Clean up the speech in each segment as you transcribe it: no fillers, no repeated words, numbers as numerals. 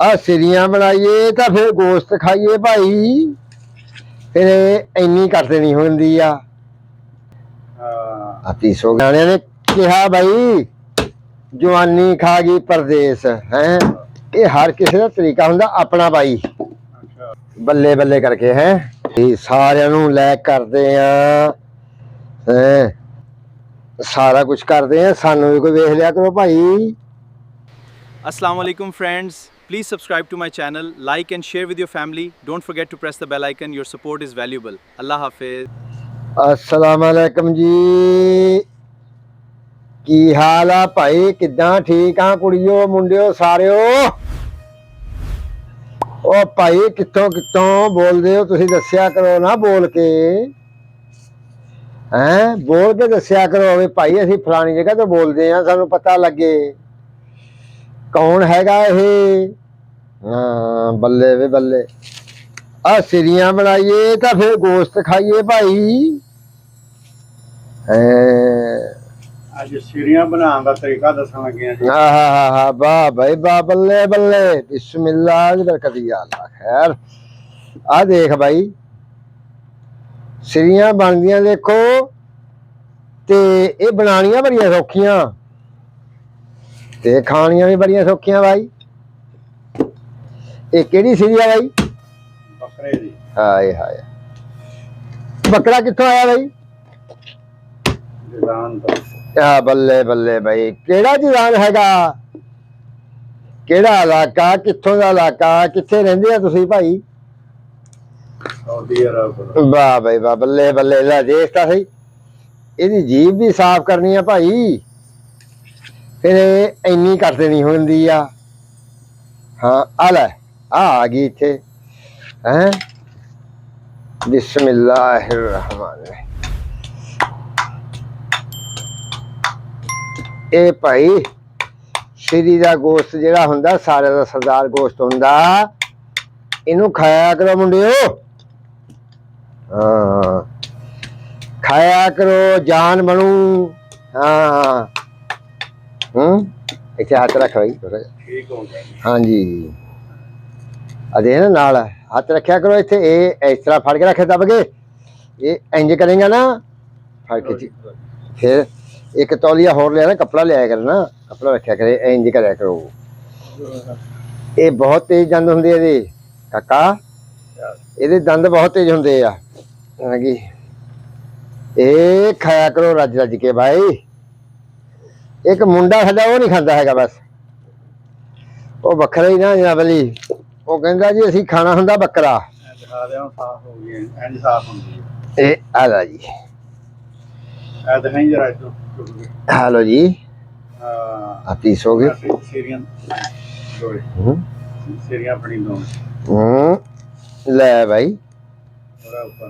आ सिरियां बनाइए तो फिर गोश्त खाइए भाई, फिर इन्नी करते नहीं होंदी आ। तीसो गाने ने कहा भाई जवानी खा गई परदेस है, ये हर किसी का तरीका होंदा अपना भाई, बल्ले बल्ले करके है सारे लै करते हैं, सारा कुछ करते हैं, सानू भी कोई वेख लिया करो भाई। Assalamu alaikum friends, please subscribe to my channel, like and share with your family. Don't forget to press the bell icon. Your support is valuable. Allah Hafiz. अस्सलाम वालेकुम जी, की हाल आ भाई, किदां ठीक आ कुड़ियो मुंडियो सारियो। ओ भाई कित्थों कित्थों बोलदे हो तुसीं, दस्सिया करो ना बोल के, हैं बोल के दस्सिया करो भी भाई असीं फलानी जगह तो बोलदे आ, सानू पता लगे कौन हैगा ये। हाँ बल्ले वे बल्ले, आ सिरियां बनाइए तो फिर गोश्त खाइए भाई। ਅੱਜ ਸਿਰਿਆਂ ਬਣਾਉਣ ਦਾ ਤਰੀਕਾ ਦੱਸਣ ਲੱਗੇ ਆ ਜੀ। हाँ वाह भाई वाह, बल्ले बल्ले, बिस्मिल्लाह दी बरकत या अल्लाह खैर। आ देख भाई सिरियां बनदियां देखो, ते ये बनानियां बड़ियां सौखियां ते खानियां भी बड़ियां सौखियां भाई। ये केड़ी सिरी है भाई? ਬੱਕਰੇ ਦੀ। हाय हाय, बकरा कित्थों आया भाई? ਜਜ਼ਾਨ ਤੋਂ। हाँ बल्ले बल्ले भाई, केड़ा जवान हैगा, केड़ा इलाका, कित्थों दा इलाका, कित्थे रहिंदे आ तुसीं भाई? Saudi Arab. वाह भाई वाह, बल्ले बल्ले, लै देख तां सही, इहदी जीभ भी साफ करनी है भाई, फिर इन्नी कर देनी होंदी आ। हाँ आ लै आ गई इत्थे हैं, बिस्मिल्लाहिर्रहमानिर्रहीम। ਇਹ ਭਾਈ ਸ਼੍ਰੀ ਦਾ ਗੋਸ਼ਤ ਜਿਹੜਾ ਹੁੰਦਾ ਸਾਰੇ ਦਾ ਸਰਦਾਰ ਗੋਸ਼ਤ ਹੁੰਦਾ, ਇਹਨੂੰ ਖਾਇਆ ਕਰੋ ਮੁੰਡਿਓ। ਹਾਂ ਖਾਇਆ ਕਰੋ, ਜਾਨ ਬਣੂ। ਹਾਂ ਇੱਥੇ ਹੱਥ ਰੱਖ ਭਾਈ, ਠੀਕ ਹੋ ਗਿਆ। ਹਾਂਜੀ ਆ ਦੇ ਨਾ ਨਾਲ ਹੱਥ ਰੱਖਿਆ ਕਰੋ ਇੱਥੇ, ਇਹ ਇਸ ਤਰ੍ਹਾਂ ਫੜ ਕੇ ਰੱਖੇ ਦਬ ਕੇ, ਇਹ ਇੰਜ ਕਰੇਗਾ ਨਾ ਫੜ ਕੇ, ਫਿਰ एक तौलिया होर लिया ना, कपड़ा लिया करना, कपड़ा रखा करे, इंज कराया करो। ये बहुत तेज दंद होंगे ये काका, ये दंद बहुत तेज होंगे आ। ये खाया करो रज रज के भाई। एक मुंडा साडा वो नहीं खाता है बस, वो बकरा ही ना जनाब अली, वो कहता जी असीं खाना हुंदा बकरा। ਦਿਖਾ ਦਿਆਂ ਸਾਫ ਹੋ ਗਈ, ਇੰਜ ਸਾਫ ਹੁੰਦੀ ਹੈ। ये आ ला जी, ਇਹ ਦਿਖਾਈ ਜਰਾ ਇੱਥੋਂ। हेलो जी, ਹਾਂ पीस हो गए। ਸਿਰਿਆਂ ਦੋਏ ਸਿਰਿਆਂ ਆਪਣੀ ਦੋ ले भाई ਥੋੜਾ ਉੱਪਰ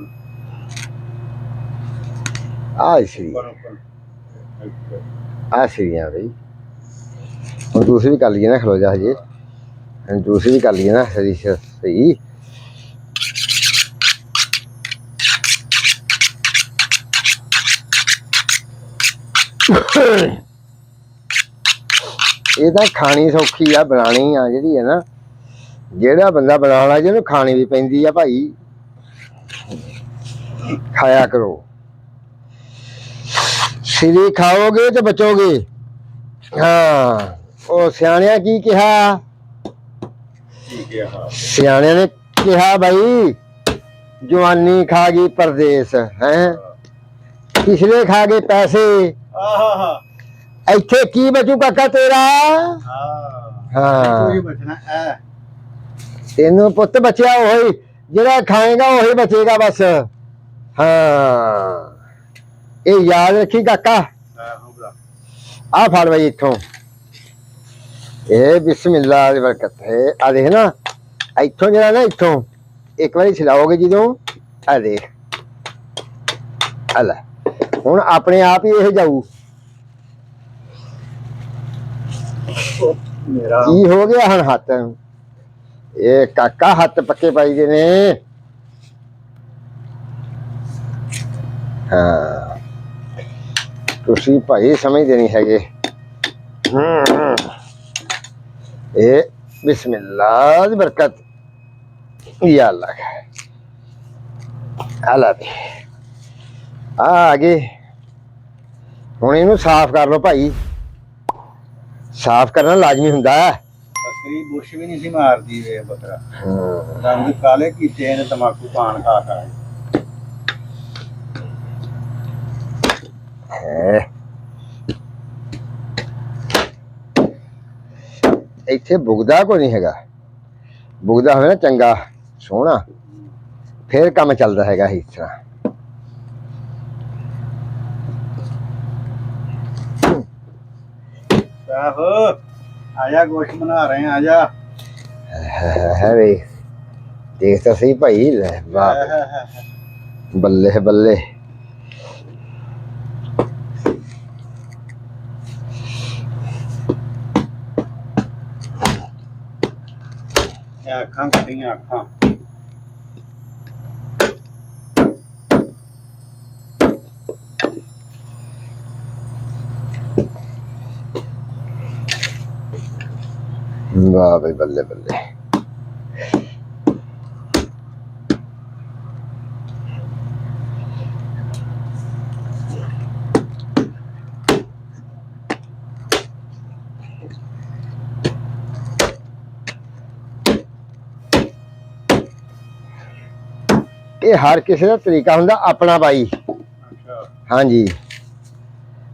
आ श्री ਉੱਪਰ। आ श्री भाई, और दूसरी भी कर लिए ना, खलो जा हजे दूसरी भी कर लिए ना, सही सही। ਇਹ ਤਾਂ ਖਾਣੀ ਸੌਖੀ ਆ, ਬਣਾਣੀ ਆ ਜਿਹੜੀ ਹੈ ਨਾ, ਜਿਹੜਾ ਬੰਦਾ ਬਣਾਉਣਾ ਜਿਹਨੂੰ ਖਾਣੀ ਵੀ ਪੈਂਦੀ ਆ ਭਾਈ। ਖਾਇਆ ਕਰੋ, ਸਿਰੀ ਖਾਓਗੇ ਤੇ ਬਚੋਗੇ। ਹਾਂ ਉਹ ਸਿਆਣਿਆਂ ਕੀ ਕਿਹਾ, ਸਿਆਣਿਆਂ ਨੇ ਕਿਹਾ ਭਾਈ ਜਵਾਨੀ ਖਾ ਗਈ ਪਰਦੇਸ ਹੈ, ਪਿਛਲੇ ਖਾ ਗਏ ਪੈਸੇ, ਇੱਥੇ ਕੀ ਬਚੂ ਕਾਕਾ ਤੇਰਾ? ਹਾਂ ਤੈਨੂੰ ਪੁੱਤ ਬਚਿਆ ਉਹੀ, ਜਿਹੜਾ ਖਾਏਗਾ ਉਹੀ ਬਚੇਗਾ ਬਸ। ਹਾਂ ਇਹ ਯਾਦ ਰੱਖੀ ਕਾਕਾ। ਆ ਫੜ ਬਈ ਇੱਥੋਂ, ਇਹ ਬਿਸਮਿल्लाह ਦੀ ਬਰਕਤ ਹੈ। ਆ ਦੇਖ ਨਾ ਇੱਥੋਂ ਜਿਹੜਾ ਨਾ, ਇੱਥੋਂ ਇੱਕ ਵਾਰੀ ਛਿਲਾਓਗੇ ਜਦੋਂ, ਆ ਦੇਖ ਆ ਲੈ, ਹੁਣ ਆਪਣੇ ਆਪ ਹੀ ਇਹ ਜਾਊ। ਕੀ ਹੋ ਗਿਆ ਹੁਣ ਹੱਥ? ਇਹ ਕਾਕਾ ਹੱਥ ਪੱਕੇ ਪਾਈ ਗਏ ਨੇ। ਹਾਂ ਤੁਸੀਂ ਭਾਈ ਸਮਝਦੇ ਨਹੀਂ ਹੈਗੇ। ਇਹ बिस्मिल्लाह दी बरकत या अल्लाह आला भी आ गए हुण इहनूं साफ कर लो भाई साफ करना लाजमी हुंदा है ਬੱਕਰੀ ਬੁਰਸ਼ ਵੀ ਨਹੀਂ ਸੀ ਮਾਰਦੀ ਵੇ ਬੱਕਰਾ ਰੰਗ ਕਾਲੇ ਕੀਤੇ ਨੇ ਤਮਾਕੂ ਪਾਨ ਖਾ ਖਾ ਇੱਥੇ ਬੁਗਦਾ ਕੋਈ ਨਹੀਂ ਹੈਗਾ ਬੁਗਦਾ ਹੋਵੇ ਨਾ ਚੰਗਾ ਸੋਹਣਾ ਫਿਰ ਕੰਮ ਚੱਲਦਾ ਹੈਗਾ ਇਸ ਤਰ੍ਹਾਂ ਸਾਹ ਆਇਆ ਗੋਸ਼ਤ ਬਣਾ ਰਹੇ ਆ ਆਜਾ ਹੈ ਵੇ ਦੇਖ ਤਾਂ ਸਹੀ ਭਾਈ ਲੈ ਵਾਹ ਬੱਲੇ ਬੱਲੇ ਇਹ ਅੱਖਾਂ ਕੱਢੀਆਂ ਅੱਖਾਂ वाह भाई बल्ले बल्ले ये हर किसी का तरीका हुंदा अपना भाई ਅੱਛਾ हाँ जी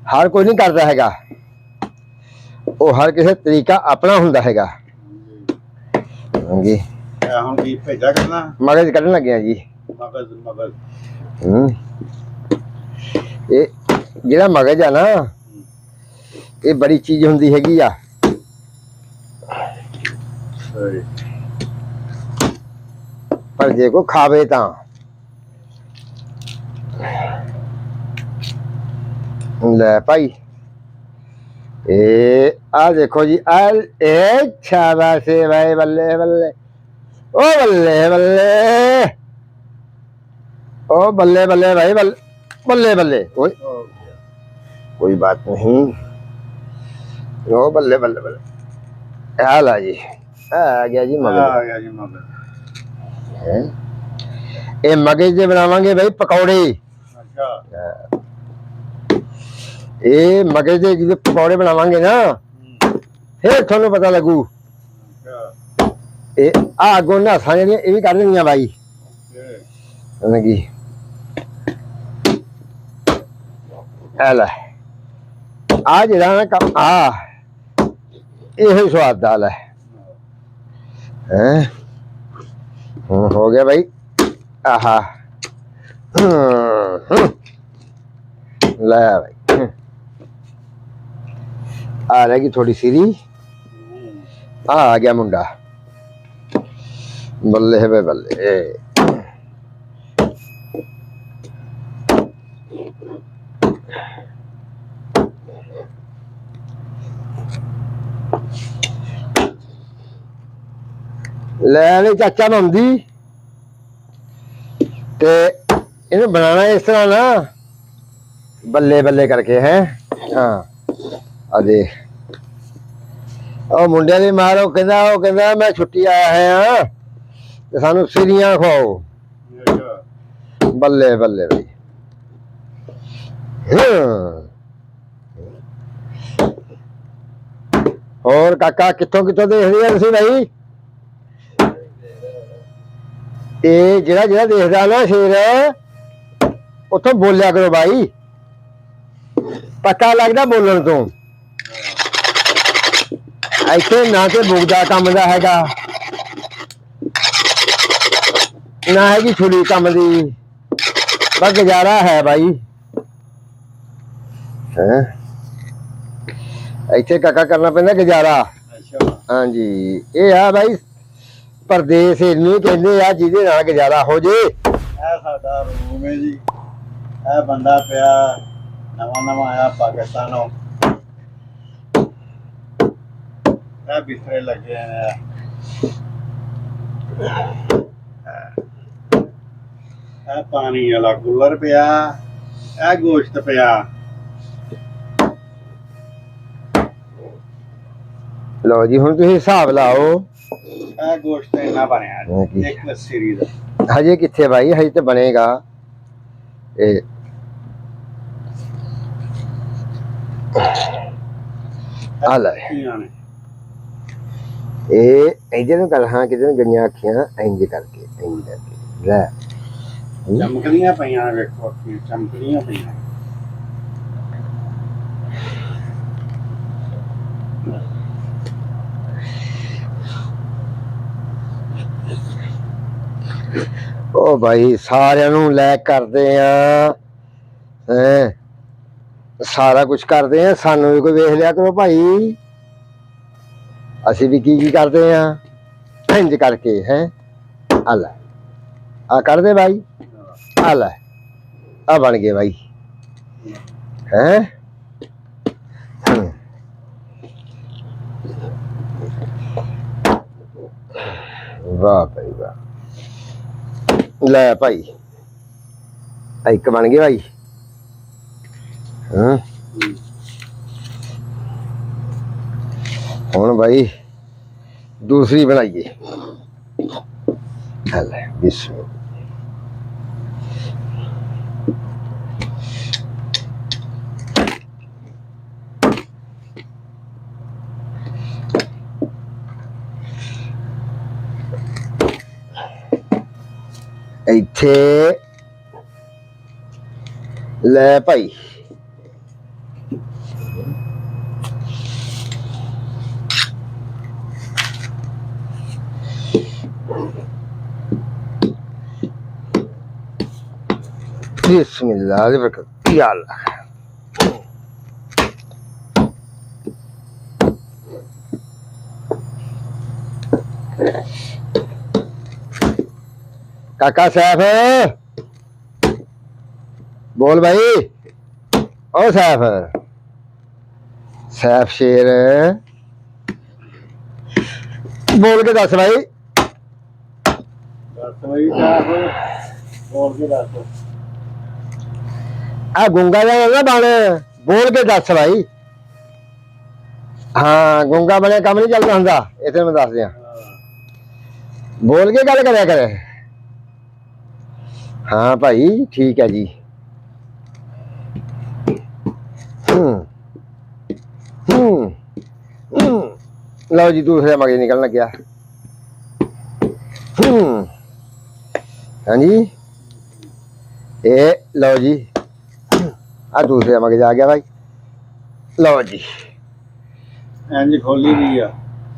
हर कोई नहीं करता हैगा वो हर किसी का तरीका अपना हुंदा हैगा हाँ जी ਇਹ ਹੁਣ ਕੀ ਭੇਜਾ ਕਰਨਾ मगज कढ़न लगे जी ਮਗਜ਼ ਮਗਜ਼ ये जेड़ा मगज है ना ये बड़ी चीज हुंदी हैगी आ ਸਹੀ पर जे को खावे ता ले भाई ए आ देखो जी आ शाबाश है भाई बल्ले बल्ले ओ बल्ले बल्ले ओ बल्ले बल्ले भाई बल्ले बल्ले बल्ले ओए ਹੋ ਗਿਆ कोई बात नहीं ओ बल्ले बल्ले बल्ले हाल आ जी आ गया जी मगज ਆ ਗਿਆ ਜੀ ਮਗਜ਼ हैं? ये मगज दे बनावांगे भाई पकौड़े ਅੱਛਾ ये मगज दे जो पकौड़े बनावांगे ना फिर थानू पता लगू ਅੱਛਾ ये आ अगों नासां जेहड़ियां ये भी कढ देनियां भाई ਓਕੇ उन्हें की आ ले आ जेड़ा ना कम आ ये स्वाद दाल है हैं हो गया भाई आहा ले भाई आ रहेगी थोड़ी सीरी आ गया मुंडा बल्ले है भाई बल्ले ले चाचा मंदी ते इन्हें बनाना इस तरह ना बल्ले बल्ले करके हैं हाँ आ देख मुंडिया दी मार कहंदा मैं छुट्टी आया है हाँ ते सानू सिरियां खवाओ ਅੱਛਾ बल्ले बल्ले भाई और काका कितों कितों देख रहे हो भाई ਇਹ ਜਿਹੜਾ ਦੇਖਦਾ ਨਾ ਸ਼ੇਰ ਉੱਥੋਂ ਬੋਲਿਆ ਕਰੋ ਭਾਈ ਪਤਾ ਲੱਗਦਾ ਬੋਲਣ ਤੋਂ ਇੱਥੇ ਨਾ ਤੇ ਬੁਗਦਾ ਕੰਮ ਦਾ ਹੈਗਾ ਨਾ ਹੈਗੀ ਛੁਰੀ ਕੰਮ ਦੀ ਬਸ ਗੁਜ਼ਾਰਾ ਹੈ ਭਾਈ ਹੈ ਇੱਥੇ ਕਾਕਾ ਕਰਨਾ ਪੈਂਦਾ ਗੁਜ਼ਾਰਾ ਅੱਛਾ ਹਾਂਜੀ ਇਹ ਆ ਭਾਈ परदेस इनू कहते आ जिहदे नाल गुजारा हो जे ਇਹ ਸਾਡਾ ਰੂਮ ਹੈ ਜੀ ਇਹ ਬੰਦਾ ਪਿਆ ਨਵਾਂ ਨਵਾਂ ਆਇਆ ਪਾਕਿਸਤਾਨੋਂ ਇਹ ਬਿਸਤਰੇ ਲੱਗੇ ਨੇ ਇਹ ਪਾਣੀ ਵਾਲਾ ਕੂਲਰ ਪਿਆ ਇਹ ਗੋਸ਼ਤ ਪਿਆ लो जी हुण तुसीं हिसाब लाओ ਇਹ ਗੋਸ਼ਤ ਇੰਨਾ ਬਣਿਆ ਹਾਂ ਕੀ? ਇੱਕ ਸਿਰੀ ਦਾ ਹਜੇ ਕਿੱਥੇ ਭਾਈ, ਹਜੇ ਤੇ ਬਣੇਗਾ ਇਹ। ਆ ਲੈ ਕੀਆਂ ਨੇ ਇਹ ਇਹਦੇ ਨੂੰ ਕਰ, ਹਾਂ ਕਿਤੇ ਨੂੰ ਗਈਆਂ ਅੱਖੀਆਂ ਇੰਜ ਕਰਕੇ ਲੈ। ਚਮਕਦੀਆਂ ਪਈਆਂ ਨੇ, ਵੇਖੋ ਅੱਖੀਆਂ ਚਮਕਦੀਆਂ ਪਈਆਂ। ਉਹ ਭਾਈ ਸਾਰਿਆਂ ਨੂੰ ਲਾਇਕ ਕਰਦੇ ਆ ਹੈਂ, ਸਾਰਾ ਕੁਝ ਕਰਦੇ ਆ, ਸਾਨੂੰ ਵੀ ਕੋਈ ਵੇਖ ਲਿਆ ਕਰੋ ਭਾਈ। ਅਸੀਂ ਵੀ ਕੀ ਕਰਦੇ ਆ ਇੰਜ ਕਰਕੇ ਹੈ। ਆ ਲੈ ਆ ਕਰਦੇ ਭਾਈ, ਆ ਲੈ ਆ ਬਣ ਗਏ ਭਾਈ ਹੈ। ਵਾਹ ਭਾਈ ਵਾਹ, ਲੈ ਭਾਈ ਇੱਕ ਬਣ ਗਏ ਭਾਈ। ਹਾਂ ਹੁਣ ਭਾਈ ਦੂਸਰੀ ਬਣਾਈਏ। ਲੈ ਬਿਸਮਿਲ੍ਲਾ। ਇੱਥੇ ਲੈ ਭਾਈ ਬਿਸਮਿल्लाह ਦੀ ਬਰਕਤ। ਯਾ ਅੱਲਾਹ काका साहब बोल भाई, ओ साहब साहब शेर बोल के दस भाई। ਦੱਸ ਬਈ ਸਾਹਿਬ ਬੋਲ ਕੇ ਦੱਸ। आ गूंगा जा बन, बोल के दस भाई। हाँ गूंगा बने काम नहीं चलता होंगे, इतने मैं दस दिया, बोल के गल करे करे। हाँ भाई ठीक है जी। लो जी दूसरे मगे निकल लग गया। हाँ जी ये लो जी आ दूसरे मगे आ गया भाई। लो जी ਇੰਜ ਖੋਲੀ ਦੀ ਆ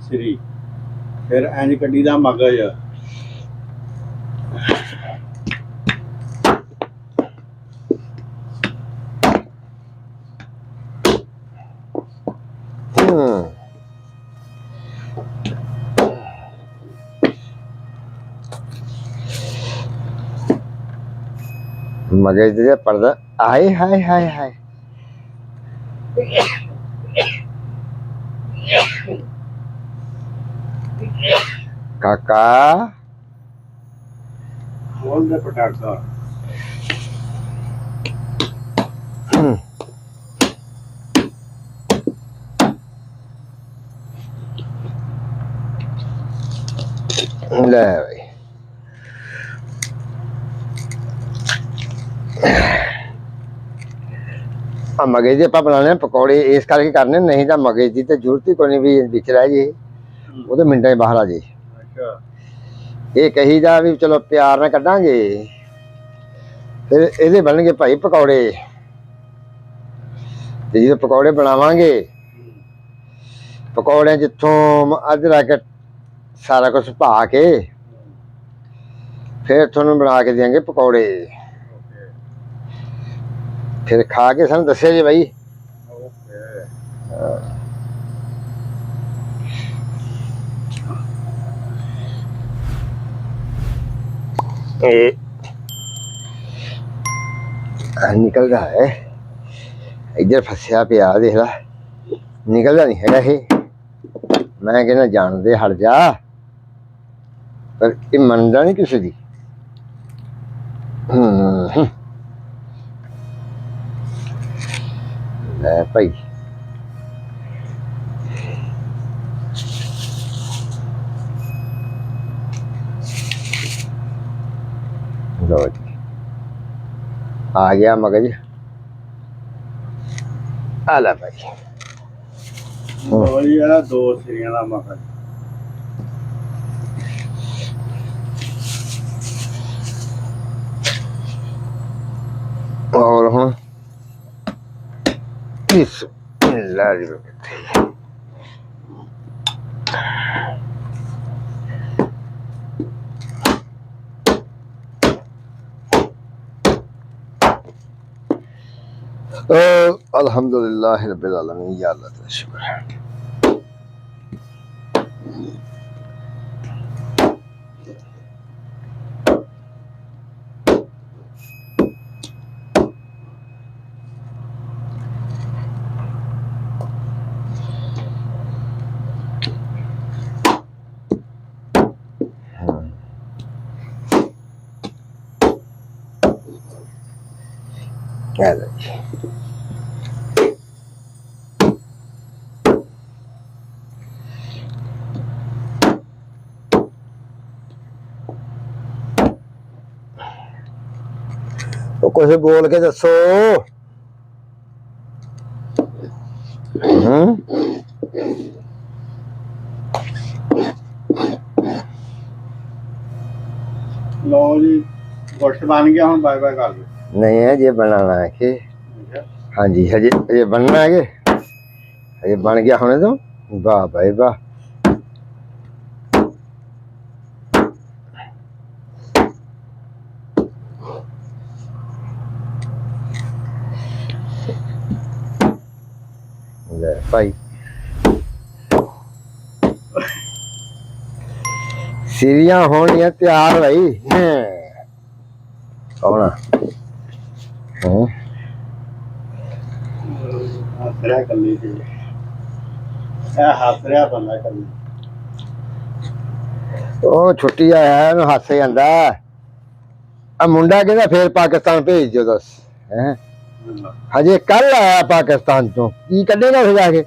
ਸਿਰੀ, ਫਿਰ ਇੰਜ ਕੱਢੀ ਦਾ ਮਗਜ। मगज दे पर्दा आए हाय हाय हाय। काका ਖੋਲ ਦੇ ਪਟਾਕਾ। ले भाई मगज दे ਆਪਾਂ ਬਣਾਣੇ ਪਕੌੜੇ ਇਸ ਕਰਕੇ ਕਰਨੇ, ਨਹੀਂ ਤਾਂ ਮਗਜ ਦੀ ਤੇ ਜ਼ਰੂਰਤ ਹੀ ਕੋਈ ਨਹੀਂ ਵੀ ਵਿੱਚ ਰਹਿ ਜੇ, ਉਹ ਤਾਂ ਮਿੰਟਾਂ 'ਚ ਬਾਹਰ ਆ ਜੇ। ਅੱਛਾ ਇਹ ਕਹੀ ਦਾ ਵੀ ਚਲੋ ਪਿਆਰ ਨਾਲ ਕੱਢਾਂਗੇ, ਫਿਰ ਇਹਦੇ ਬਣਨਗੇ ਭਾਈ ਪਕੌੜੇ। ਤੇ ਜਦੋਂ ਪਕੌੜੇ ਬਣਾਵਾਂਗੇ, ਪਕੌੜਿਆਂ ਜਿੱਥੋਂ ਅਦਰਕ ਸਾਰਾ ਕੁਝ ਪਾ ਕੇ ਫਿਰ ਤੁਹਾਨੂੰ ਬਣਾ ਕੇ ਦੇਵਾਂਗੇ ਪਕੌੜੇ। ਫਿਰ ਖਾ ਕੇ ਸਾਨੂੰ ਦੱਸਿਆ ਜੀ ਭਾਈ। निकल रहा है इधर फसिया पिया, देख ला निकलता नहीं है ये। मैं कहना जान दे हट जा, पर ये मनता नहीं किसी दी। ले भाई लो जी आ गया मगज आला भाई ਲੋਲੀ ਆ ਦੋ ਸਿਰੀਆਂ ਦਾ ਮਗਰ और हूँ बिस्मिल्लाह जी अल्हम्दुलिल्लाह रब्बिल आलमीन या अल्लाह तेरा शुक्र है। हेलो जी तो कुछ बोल के दसो ਲਓ ਜੀ ਗੋਸ਼ਤ ਬਣ ਗਿਆ ਹੁਣ ਬਾਏ ਬਾਏ ਕਰ ਦਿਓ नहीं है ये बनाना है कि हाँ जी हजे ये बनना है कि ये बन गया होने दो वाह भाई वाह ले भाई सीरियां होनियां तैयार भाई कौन ਹੱਸ ਰਿਹਾ ਕੱਲੀ ਤੇ ਇਹ ਹੱਸ ਰਿਹਾ ਬੰਦਾ ਕੱਲੀ ਉਹ ਛੁੱਟੀ ਆਇਆ ਇਹਨੂੰ ਹੱਸ ਜਾਂਦਾ ਆ ਮੁੰਡਾ ਕਹਿੰਦਾ ਫੇਰ ਪਾਕਿਸਤਾਨ ਭੇਜ ਦਿਓ ਦੱਸ ਹੈ ਹਜੇ ਕੱਲ ਆਇਆ ਪਾਕਿਸਤਾਨ ਤੋਂ ਕੀ ਕੱਢੇਗਾ ਫਿਰ ਜਾ ਕੇ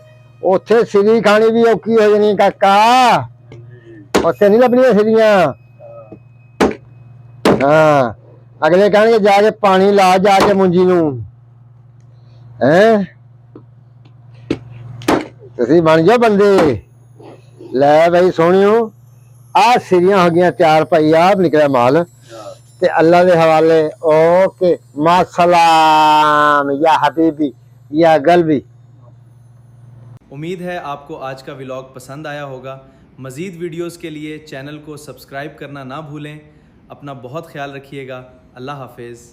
ਉੱਥੇ ਸਿਰੀ ਖਾਣੀ ਵੀ ਔਖੀ ਹੋ ਜਾਣੀ ਕਾਕਾ ਉੱਥੇ ਨਹੀਂ ਲੱਭਣੀਆਂ ਸਿਰੀਆਂ ਹਾਂ ਅਗਲੇ ਕਹਿਣਗੇ ਜਾ ਕੇ ਪਾਣੀ ਲਾ ਜਾ ਕੇ ਮੁੰਜੀ ਨੂੰ ਹੈਂ ਤੁਸੀਂ ਬਣ ਜਾਓ ਬੰਦੇ ਲੈ ਬਈ ਸੋਹਣਿਓ ਆ ਸਿਰੀਆਂ ਹੋ ਗਈਆਂ ਤਿਆਰ ਭਾਈ ਆ ਨਿਕਲਿਆ ਮਾਲ ਤੇ ਅੱਲਾ ਦੇ ਹਵਾਲੇ ओके मासलाम या हबीबी या गलबी। उम्मीद है आपको आज का व्लॉग पसंद आया होगा। मज़ीद वीडियोस के लिए चैनल को सब्सक्राइब करना ना भूलें। अपना बहुत ख्याल रखिएगा। अल्लाह हाफिज़।